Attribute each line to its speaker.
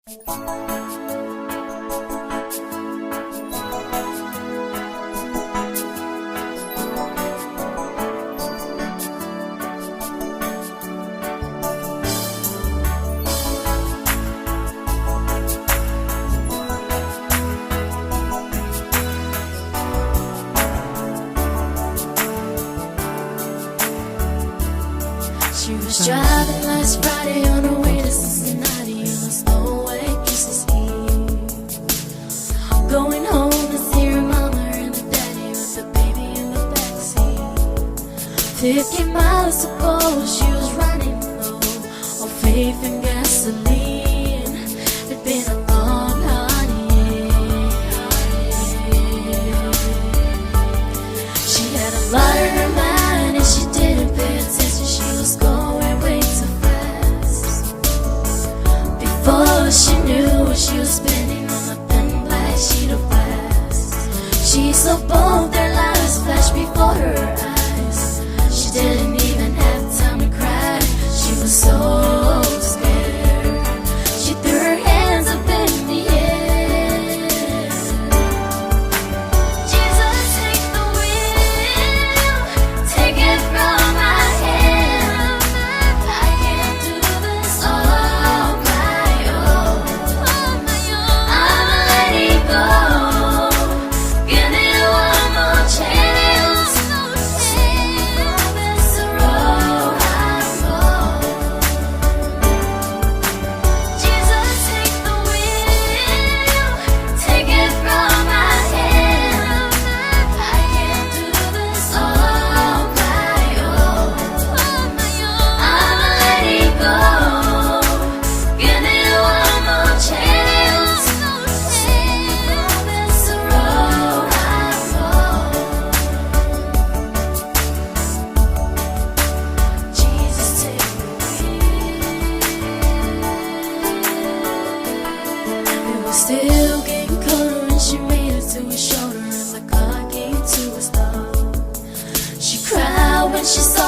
Speaker 1: She was driving last Friday on her way to Cincinnati on a stowaway Christmas Eve. Going home to see her mama and her daddy with the baby in the backseat. 50 miles to go, she was running low on faith and gasoline. It'd been a long, hard year. She had a lot on her mind and she didn't pay attention. She was going way too fast. Before she knew what she was spending on a thin black sheet of glass. She saw both their lives flash before her eyes. She didn't even have time to cry. She was so scared. She threw her hands up in the air. Jesus, take the wheel, take it from my hand. I can't do this all my own. I'ma let it go. Give me one more chance. This road I'm on. Jesus, take the wheel, take it from my hand. I can't do this all my own. I'ma let it go. Give me one more chance. This road I'm on. Jesus, take the wheel. It was still getting colder when she made it to his shoulder and the car came to a stop. She cried when she saw